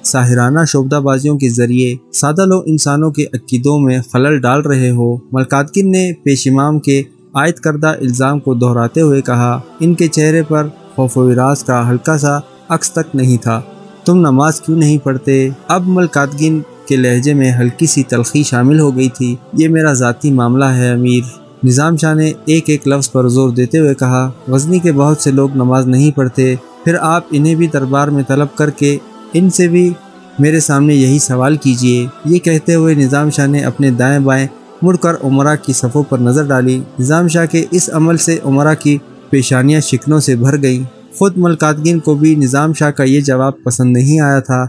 ساحرانہ شعبدہ بازیوں کے ذریعے سادہ لو انسانوں کے عقیدوں میں خلل ڈال رہے ہو۔ ملکاتگین نے پیش امام کے عائد کردہ الزام کو دہراتے ہوئے کہا۔ ان کے چہرے پر خوف و ہراس کا ہلکا سا عکس تک نہیں تھا۔ تم نماز کیوں نہیں پڑھتے؟ اب ملکاتگین کے لہجے میں ہلکی سی تلخی شامل ہو گئی تھی۔ یہ میرا ذاتی معاملہ ہے امیر، نظام شاہ نے ایک ایک لفظ پر زور دیتے ہوئے کہا۔ غزنی کے بہت سے لوگ نماز نہیں پڑھتے، پھر آپ انہیں بھی دربار میں طلب کر کے ان سے بھی میرے سامنے یہی سوال کیجئے۔ یہ کہتے ہوئے نظام شاہ نے اپنے دائیں بائیں مڑ کر عمرا کی صفوں پر نظر ڈالی۔ نظام شاہ کے اس عمل سے عمرا کی پیشانیاں شکنوں سے بھر گئیں۔ خود ملکاتگین کو بھی نظام شاہ کا یہ جواب پسند نہیں آیا تھا۔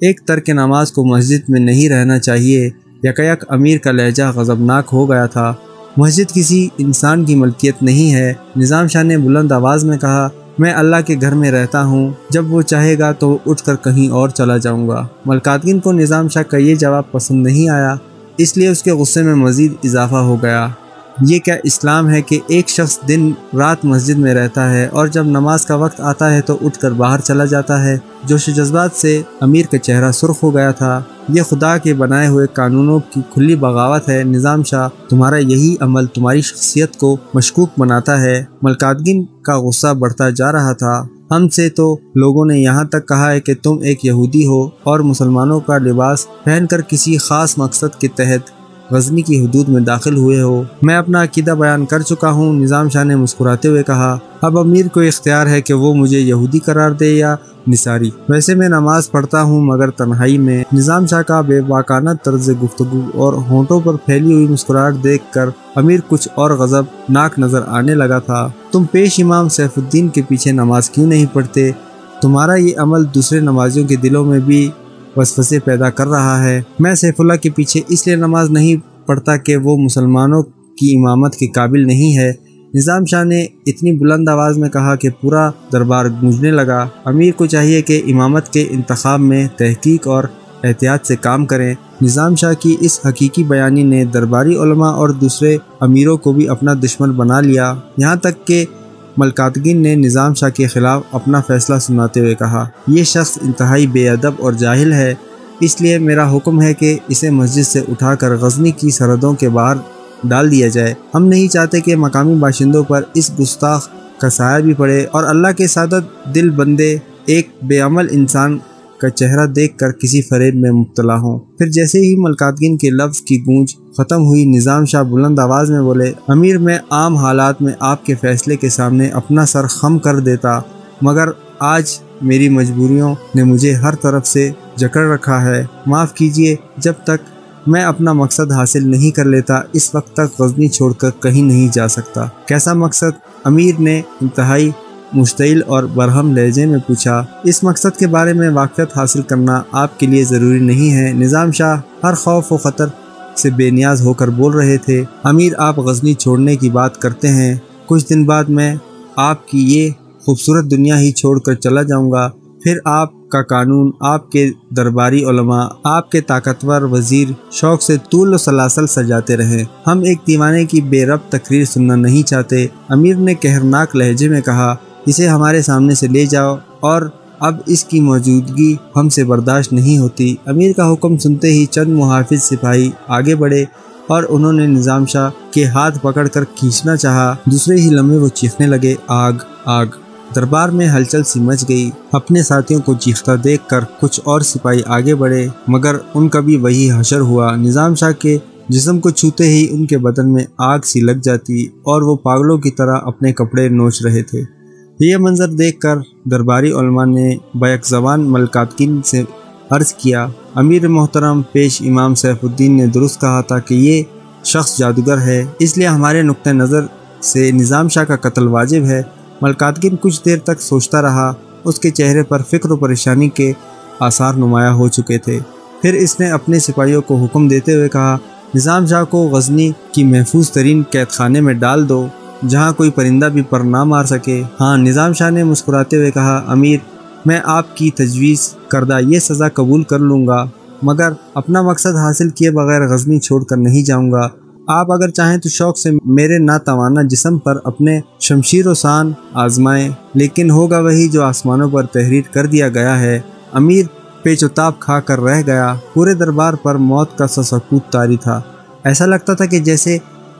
ایک ترک نماز کو مسجد میں نہیں رہنا چاہیے۔ یکایک امیر کا لہجہ غضبناک ہو گیا تھا۔ مسجد کسی انسان کی ملکیت نہیں ہے، نظام شاہ نے بلند آواز میں کہا۔ میں اللہ کے گھر میں رہتا ہوں، جب وہ چاہے گا تو اٹھ کر کہیں اور چلا جاؤں گا۔ ملکاتگین کو نظام شاہ کا یہ جواب پسند نہیں آیا، اس لیے اس کے غصے میں مزید اضافہ ہو گیا۔ یہ کیا اسلام ہے کہ ایک شخص دن رات مسجد میں رہتا ہے اور جب نماز کا وقت آتا ہے تو اٹھ کر باہر چلا جاتا ہے؟ جوش و جذبات سے امیر کا چہرہ سرخ ہو گیا تھا۔ یہ خدا کے بنائے ہوئے قانونوں کی کھلی بغاوت ہے نظام شاہ، تمہارا یہی عمل تمہاری شخصیت کو مشکوک بناتا ہے۔ ملکاتگین کا غصہ بڑھتا جا رہا تھا۔ ہم سے تو لوگوں نے یہاں تک کہا ہے کہ تم ایک یہودی ہو اور مسلمانوں کا لباس پہن کر کسی خاص مقصد کے تحت غزنی کی حدود میں داخل ہوئے ہو۔ میں اپنا عقیدہ بیان کر چکا ہوں، نظام شاہ نے مسکراتے ہوئے کہا۔ اب امیر کو اختیار ہے کہ وہ مجھے یہودی قرار دے یا نصاری۔ ویسے میں نماز پڑھتا ہوں مگر تنہائی میں۔ نظام شاہ کا بے باکانہ طرز گفتگو اور ہونٹوں پر پھیلی ہوئی مسکراہٹ دیکھ کر امیر کچھ اور غضب ناک نظر آنے لگا تھا۔ تم پیش امام سیف الدین کے پیچھے نماز کیوں نہیں پڑھتے؟ تمہارا یہ عمل دوسرے نمازیوں کے دلوں میں بھی وسوسے پیدا کر رہا ہے۔ میں سیف اللہ کے پیچھے اس لیے نماز نہیں پڑھتا کہ وہ مسلمانوں کی امامت کے قابل نہیں ہے۔ نظام شاہ نے اتنی بلند آواز میں کہا کہ پورا دربار گونجنے لگا۔ امیر کو چاہیے کہ امامت کے انتخاب میں تحقیق اور احتیاط سے کام کریں۔ نظام شاہ کی اس حقیقی بیانی نے درباری علماء اور دوسرے امیروں کو بھی اپنا دشمن بنا لیا، یہاں تک کہ ملکاتگین نے نظام شاہ کے خلاف اپنا فیصلہ سناتے ہوئے کہا، یہ شخص انتہائی بے ادب اور جاہل ہے، اس لیے میرا حکم ہے کہ اسے مسجد سے اٹھا کر غزنی کی سرحدوں کے باہر ڈال دیا جائے۔ ہم نہیں چاہتے کہ مقامی باشندوں پر اس گستاخ کا سایہ بھی پڑے اور اللہ کے سعادت دل بندے ایک بے عمل انسان کا چہرہ دیکھ کر کسی فریب میں مبتلا ہوں۔ پھر جیسے ہی ملکاتگین کے لفظ کی گونج ختم ہوئی، نظام شاہ بلند آواز میں بولے، امیر میں عام حالات میں آپ کے فیصلے کے سامنے اپنا سر خم کر دیتا، مگر آج میری مجبوریوں نے مجھے ہر طرف سے جکڑ رکھا ہے۔ معاف کیجیے، جب تک میں اپنا مقصد حاصل نہیں کر لیتا اس وقت تک غزنی چھوڑ کر کہیں نہیں جا سکتا۔ کیسا مقصد؟ امیر نے انتہائی مشتعل اور برہم لہجے میں پوچھا۔ اس مقصد کے بارے میں واقفیت حاصل کرنا آپ کے لیے ضروری نہیں ہے۔ نظام شاہ ہر خوف و خطر سے بے نیاز ہو کر بول رہے تھے۔ امیر، آپ غزنی چھوڑنے کی بات کرتے ہیں، کچھ دن بعد میں آپ کی یہ خوبصورت دنیا ہی چھوڑ کر چلا جاؤں گا، پھر آپ کا قانون، آپ کے درباری علماء، آپ کے طاقتور وزیر شوق سے طول و سلاسل سجاتے رہیں۔ ہم ایک دیوانے کی بے ربط تقریر سننا نہیں چاہتے۔ امیر نے قہرناک لہجے میں کہا، اسے ہمارے سامنے سے لے جاؤ، اور اب اس کی موجودگی ہم سے برداشت نہیں ہوتی۔ امیر کا حکم سنتے ہی چند محافظ سپاہی آگے بڑھے اور انہوں نے نظام شاہ کے ہاتھ پکڑ کر کھینچنا چاہا۔ دوسرے ہی لمحے وہ چیخنے لگے، آگ آگ! دربار میں ہلچل سی مچ گئی۔ اپنے ساتھیوں کو چیختا دیکھ کر کچھ اور سپاہی آگے بڑھے، مگر ان کا بھی وہی حشر ہوا۔ نظام شاہ کے جسم کو چھوتے ہی ان کے بدن میں آگ سی لگ جاتی اور وہ پاگلوں کی طرح اپنے کپڑے نوچ رہے تھے۔ یہ منظر دیکھ کر درباری علماء نے بیک زبان ملکاتگین سے عرض کیا، امیر محترم، پیش امام سیف الدین نے درست کہا تھا کہ یہ شخص جادوگر ہے، اس لیے ہمارے نقطہ نظر سے نظام شاہ کا قتل واجب ہے۔ ملکاتگین کچھ دیر تک سوچتا رہا، اس کے چہرے پر فکر و پریشانی کے آثار نمایاں ہو چکے تھے۔ پھر اس نے اپنے سپاہیوں کو حکم دیتے ہوئے کہا، نظام شاہ کو غزنی کی محفوظ ترین قید خانے میں ڈال دو، جہاں کوئی پرندہ بھی پر نہ مار سکے۔ ہاں، نظام شاہ نے مسکراتے ہوئے کہا، امیر، میں آپ کی تجویز کردہ یہ سزا قبول کر لوں گا، مگر اپنا مقصد حاصل کیے بغیر غزنی چھوڑ کر نہیں جاؤں گا۔ آپ اگر چاہیں تو شوق سے میرے ناتوانا جسم پر اپنے شمشیر و سان آزمائیں، لیکن ہوگا وہی جو آسمانوں پر تحریر کر دیا گیا ہے۔ امیر پیچ و تاب کھا کر رہ گیا۔ پورے دربار پر موت کا سا سکوت طاری تھا۔ ایسا لگتا تھا کہ جیسے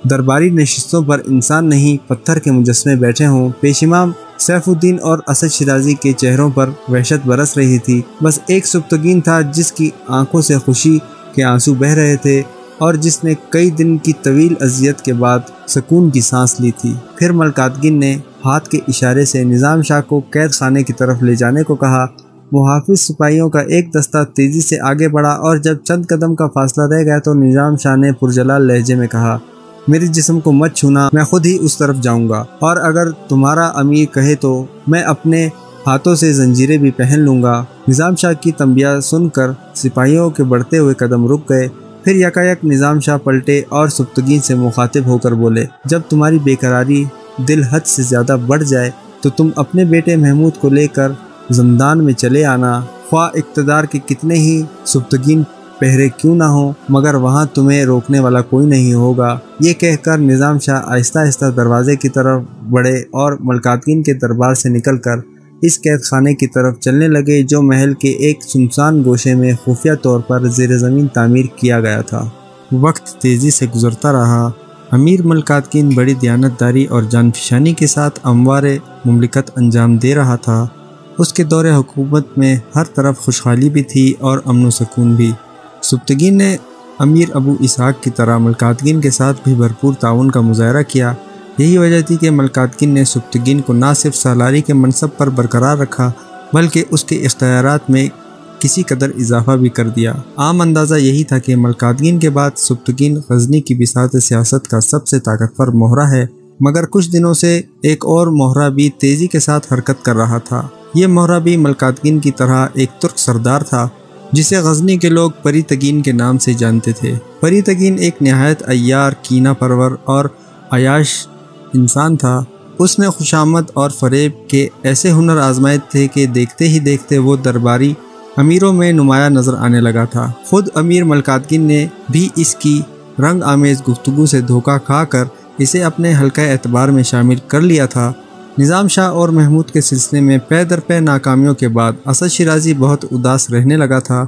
درباری نشستوں پر انسان نہیں، پتھر کے مجسمے بیٹھے ہوں۔ پیش امام سیف الدین اور اسد شیرازی کے چہروں پر وحشت برس رہی تھی۔ بس ایک سبتگین تھا جس کی آنکھوں سے خوشی کے آنسو بہہ رہے تھے اور جس نے کئی دن کی طویل اذیت کے بعد سکون کی سانس لی تھی۔ پھر ملکاتگین نے ہاتھ کے اشارے سے نظام شاہ کو قید خانے کی طرف لے جانے کو کہا۔ محافظ سپاہیوں کا ایک دستہ تیزی سے آگے بڑھا اور جب چند قدم کا فاصلہ رہ گیا تو نظام شاہ نے پرجلال لہجے میں کہا، میرے جسم کو مت چھونا، میں خود ہی اس طرف جاؤں گا، اور اگر تمہارا امیر کہے تو میں اپنے ہاتھوں سے زنجیریں بھی پہن لوں گا۔ نظام شاہ کی تنبیہ سن کر سپاہیوں کے بڑھتے ہوئے قدم رک گئے۔ پھر یکایک نظام شاہ پلٹے اور سبتگین سے مخاطب ہو کر بولے، جب تمہاری بے قراری دل حد سے زیادہ بڑھ جائے تو تم اپنے بیٹے محمود کو لے کر زندان میں چلے آنا، خواہ اقتدار کے کتنے ہی سبتگین پہرے کیوں نہ ہوں، مگر وہاں تمہیں روکنے والا کوئی نہیں ہوگا۔ یہ کہہ کر نظام شاہ آہستہ آہستہ دروازے کی طرف بڑھے اور ملکاتگین کے دربار سے نکل کر اس قید خانے کی طرف چلنے لگے جو محل کے ایک سنسان گوشے میں خفیہ طور پر زیر زمین تعمیر کیا گیا تھا۔ وقت تیزی سے گزرتا رہا۔ امیر ملکاتگین بڑی دیانتداری اور جانفشانی کے ساتھ اموار مملکت انجام دے رہا تھا۔ اس کے دور حکومت میں ہر طرف خوشحالی بھی تھی اور امن و سکون بھی۔ سبتگین نے امیر ابو اسحاق کی طرح ملکاتگین کے ساتھ بھی بھرپور تعاون کا مظاہرہ کیا۔ یہی وجہ تھی کہ ملکاتگین نے سبتگین کو نہ صرف سالاری کے منصب پر برقرار رکھا بلکہ اس کے اختیارات میں کسی قدر اضافہ بھی کر دیا۔ عام اندازہ یہی تھا کہ ملکاتگین کے بعد سبتگین غزنی کی بساط سیاست کا سب سے طاقتور مہرہ ہے، مگر کچھ دنوں سے ایک اور مہرہ بھی تیزی کے ساتھ حرکت کر رہا تھا۔ یہ مہرابی ملکاتگین کی طرح ایک ترک سردار تھا جسے غزنی کے لوگ پری تگین کے نام سے جانتے تھے۔ پری تگین ایک نہایت عیار، کینہ پرور اور عیاش انسان تھا۔ اس نے خوشامد اور فریب کے ایسے ہنر آزمائے تھے کہ دیکھتے ہی دیکھتے وہ درباری امیروں میں نمایاں نظر آنے لگا تھا۔ خود امیر ملکاتگین نے بھی اس کی رنگ آمیز گفتگو سے دھوکہ کھا کر اسے اپنے حلقہ اعتبار میں شامل کر لیا تھا۔ نظام شاہ اور محمود کے سلسلے میں پے در پے ناکامیوں کے بعد اسد شیرازی بہت اداس رہنے لگا تھا۔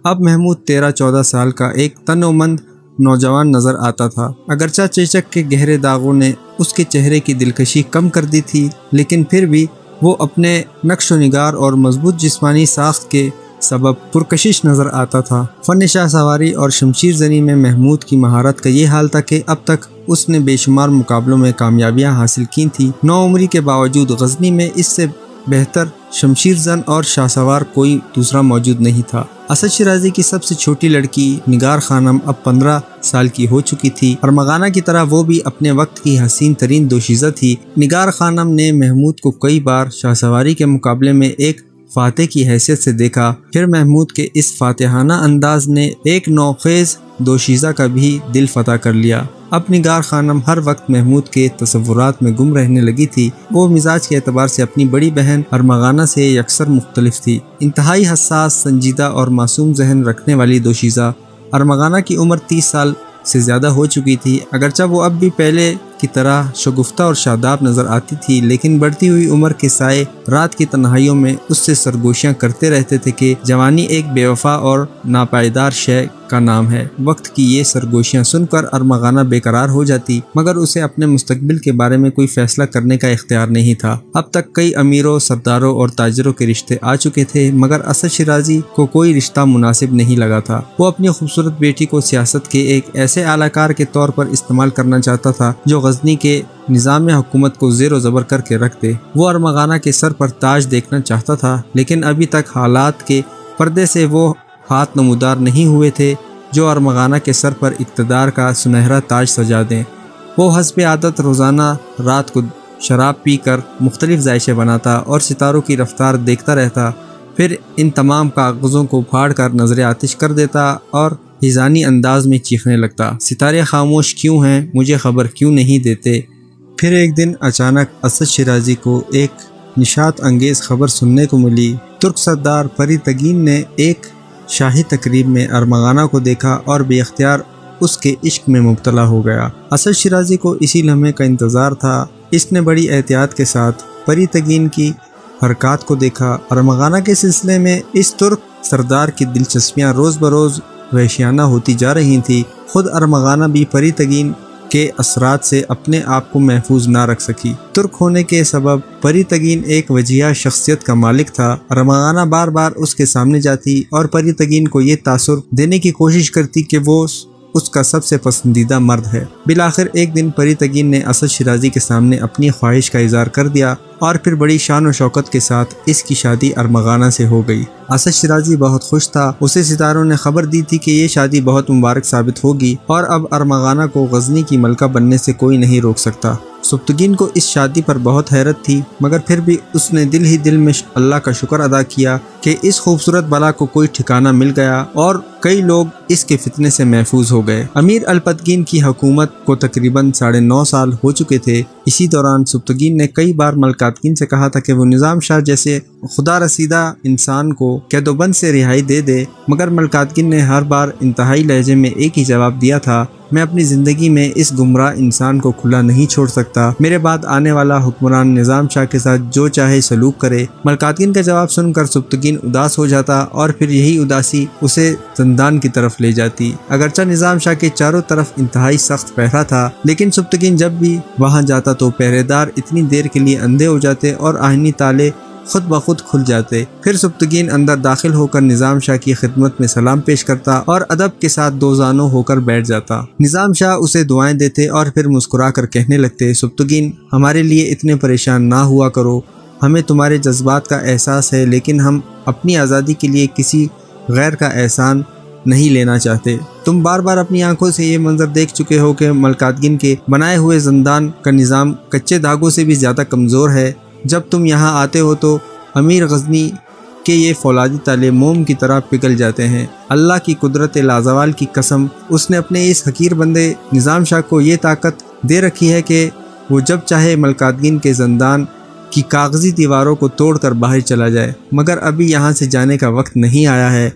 اب محمود 13-14 سال کا ایک تنومند نوجوان نظر آتا تھا۔ اگرچہ چیچک کے گہرے داغوں نے اس کے چہرے کی دلکشی کم کر دی تھی، لیکن پھر بھی وہ اپنے نقش و نگار اور مضبوط جسمانی ساخت کے سبب پرکشش نظر آتا تھا۔ فن شاہ سواری اور شمشیر زنی میں محمود کی مہارت کا یہ حال تھا کہ اب تک اس نے بے شمار مقابلوں میں کامیابیاں حاصل کی تھیں۔ نوعمری کے باوجود غزنی میں اس سے بہتر شمشیر زن اور شاہ سوار کوئی دوسرا موجود نہیں تھا۔ اسد شیرازی کی سب سے چھوٹی لڑکی نگار خانم اب 15 سال کی ہو چکی تھی۔ ارمغانہ کی طرح وہ بھی اپنے وقت کی حسین ترین دوشیزہ تھی۔ نگار خانم نے محمود کو کئی بار شاہ سواری کے مقابلے میں ایک فاتح کی حیثیت سے دیکھا۔ پھر محمود کے اس فاتحانہ انداز نے ایک نوخیز دوشیزہ کا بھی دل فتح کر لیا۔ اب نگار خانم ہر وقت محمود کے تصورات میں گم رہنے لگی تھی۔ وہ مزاج کے اعتبار سے اپنی بڑی بہن ارمغانہ سے یکسر مختلف تھی۔ انتہائی حساس، سنجیدہ اور معصوم ذہن رکھنے والی دوشیزہ ارمغانہ کی عمر 30 سال سے زیادہ ہو چکی تھی۔ اگرچہ وہ اب بھی پہلے کی طرح شگفتہ اور شاداب نظر آتی تھی، لیکن بڑھتی ہوئی عمر کے سائے رات کی تنہائیوں میں اس سے سرگوشیاں کرتے رہتے تھے کہ جوانی ایک بے وفا اور ناپائیدار شے کا نام ہے۔ وقت کی یہ سرگوشیاں سن کر ارمغانہ بے قرار ہو جاتی، مگر اسے اپنے مستقبل کے بارے میں کوئی فیصلہ کرنے کا اختیار نہیں تھا۔ اب تک کئی امیروں، سرداروں اور تاجروں کے رشتے آ چکے تھے، مگر اسد شیرازی کو کوئی رشتہ مناسب نہیں لگا تھا۔ وہ اپنی خوبصورت بیٹی کو سیاست کے ایک ایسے اعلی کار کے طور پر استعمال کرنا چاہتا تھا جو غزنی کے نظام حکومت کو زیر و زبر کر کے رکھ دے۔ وہ ارمغانہ کے سر پر تاج دیکھنا چاہتا تھا، لیکن ابھی تک حالات کے پردے سے وہ ہاتھ نمودار نہیں ہوئے تھے جو ارمغانہ کے سر پر اقتدار کا سنہرا تاج سجا دیں۔ وہ حسب عادت روزانہ رات کو شراب پی کر مختلف ذائشے بناتا اور ستاروں کی رفتار دیکھتا رہتا، پھر ان تمام کاغذوں کو پھاڑ کر نظر آتش کر دیتا اور ہیزانی انداز میں چیخنے لگتا، ستارے خاموش کیوں ہیں، مجھے خبر کیوں نہیں دیتے۔ پھر ایک دن اچانک اسد شیرازی کو ایک نشاط انگیز خبر سننے کو ملی۔ ترک سردار پری تگین نے ایک شاہی تقریب میں ارمغانہ کو دیکھا اور بے اختیار اس کے عشق میں مبتلا ہو گیا۔ اسد شیرازی کو اسی لمحے کا انتظار تھا۔ اس نے بڑی احتیاط کے ساتھ پری تگین کی حرکات کو دیکھا۔ ارمغانہ کے سلسلے میں اس ترک سردار کی دلچسپیاں روز بروز وحشیانہ ہوتی جا رہی تھیں۔ خود ارمغانہ بھی پری تگین کے اثرات سے اپنے آپ کو محفوظ نہ رکھ سکی۔ ترک ہونے کے سبب پری تگین ایک وجیہہ شخصیت کا مالک تھا۔ ارمغانہ بار بار اس کے سامنے جاتی اور پری تگین کو یہ تاثر دینے کی کوشش کرتی کہ وہ اس کا سب سے پسندیدہ مرد ہے۔ بالآخر ایک دن پری تگین نے اسد شیرازی کے سامنے اپنی خواہش کا اظہار کر دیا اور پھر بڑی شان و شوکت کے ساتھ اس کی شادی ارمغانہ سے ہو گئی۔ اسد شیرازی بہت خوش تھا۔ اسے ستاروں نے خبر دی تھی کہ یہ شادی بہت مبارک ثابت ہوگی اور اب ارمغانہ کو غزنی کی ملکہ بننے سے کوئی نہیں روک سکتا۔ سبکتگین کو اس شادی پر بہت حیرت تھی، مگر پھر بھی اس نے دل ہی دل میں اللہ کا شکر ادا کیا کہ اس خوبصورت بلا کو کوئی ٹھکانہ مل گیا اور کئی لوگ اس کے فتنے سے محفوظ ہو گئے۔ امیر الپتگین کی حکومت کو تقریباً 9.5 سال ہو چکے تھے۔ اسی دوران سبکتگین نے کئی بار ملکاتگین سے کہا تھا کہ وہ نظام شاہ جیسے خدا رسیدہ انسان کو قید و بند سے رہائی دے دے، مگر ملکاتگین نے ہر بار انتہائی لہجے میں ایک ہی جواب دیا تھا، میں اپنی زندگی میں اس گمراہ انسان کو کھلا نہیں چھوڑ سکتا۔ میرے بعد آنے والا حکمران نظام شاہ کے ساتھ جو چاہے سلوک کرے۔ ملکاتگین کا جواب سن کر سبکتگین اداس ہو جاتا اور پھر یہی اداسی اسے زندان کی طرف لے جاتی۔ اگرچہ نظام شاہ کے چاروں طرف انتہائی سخت پہرا تھا، لیکن سبکتگین جب بھی وہاں جاتا تو پہرے دار اتنی دیر کے لیے اندھے ہو جاتے اور آہنی تالے خود بخود کھل جاتے۔ پھر سبکتگین اندر داخل ہو کر نظام شاہ کی خدمت میں سلام پیش کرتا اور ادب کے ساتھ دو زانوں ہو کر بیٹھ جاتا۔ نظام شاہ اسے دعائیں دیتے اور پھر مسکرا کر کہنے لگتے، سبکتگین، ہمارے لیے اتنے پریشان نہ ہوا کرو، ہمیں تمہارے جذبات کا احساس ہے، لیکن ہم اپنی آزادی کے لیے کسی غیر کا احسان نہیں لینا چاہتے۔ تم بار بار اپنی آنکھوں سے یہ منظر دیکھ چکے ہو کہ ملکاتگین کے بنائے ہوئے زندان کا نظام کچے دھاگوں سے بھی زیادہ کمزور ہے۔ جب تم یہاں آتے ہو تو امیر غزنی کہ یہ فولادی تالے موم کی طرح پگھل جاتے ہیں۔ اللہ کی قدرت لازوال کی قسم، اس نے اپنے اس حقیر بندے نظام شاہ کو یہ طاقت دے رکھی ہے کہ وہ جب چاہے ملکاتگین کے زندان کی کاغذی دیواروں کو توڑ کر باہر چلا جائے، مگر ابھی یہاں سے جانے کا وقت نہیں آیا ہے۔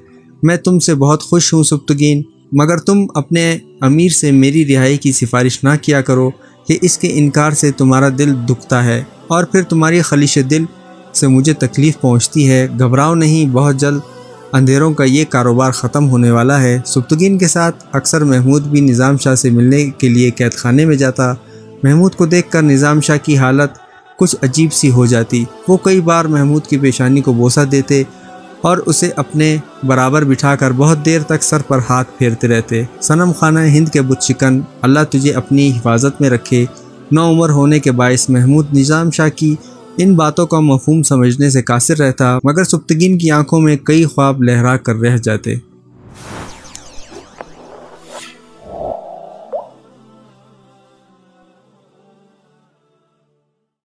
میں تم سے بہت خوش ہوں سبکتگین، مگر تم اپنے امیر سے میری رہائی کی سفارش نہ کیا کرو کہ اس کے انکار سے تمہارا دل دکھتا ہے اور پھر تمہاری خلیش دل سے مجھے تکلیف پہنچتی ہے۔ گھبراؤ نہیں، بہت جلد اندھیروں کا یہ کاروبار ختم ہونے والا ہے۔ سبکتگین کے ساتھ اکثر محمود بھی نظام شاہ سے ملنے کے لیے قید خانے میں جاتا۔ محمود کو دیکھ کر نظام شاہ کی حالت کچھ عجیب سی ہو جاتی۔ وہ کئی بار محمود کی پیشانی کو بوسہ دیتے اور اسے اپنے برابر بٹھا کر بہت دیر تک سر پر ہاتھ پھیرتے رہتے۔ صنم خانہ ہند کے بت شکن، اللہ تجھے اپنی حفاظت میں رکھے۔ نو عمر ہونے کے باعث محمود نظام شاہ کی ان باتوں کا مفہوم سمجھنے سے قاصر رہتا، مگر سبکتگین کی آنکھوں میں کئی خواب لہرا کر رہ جاتے۔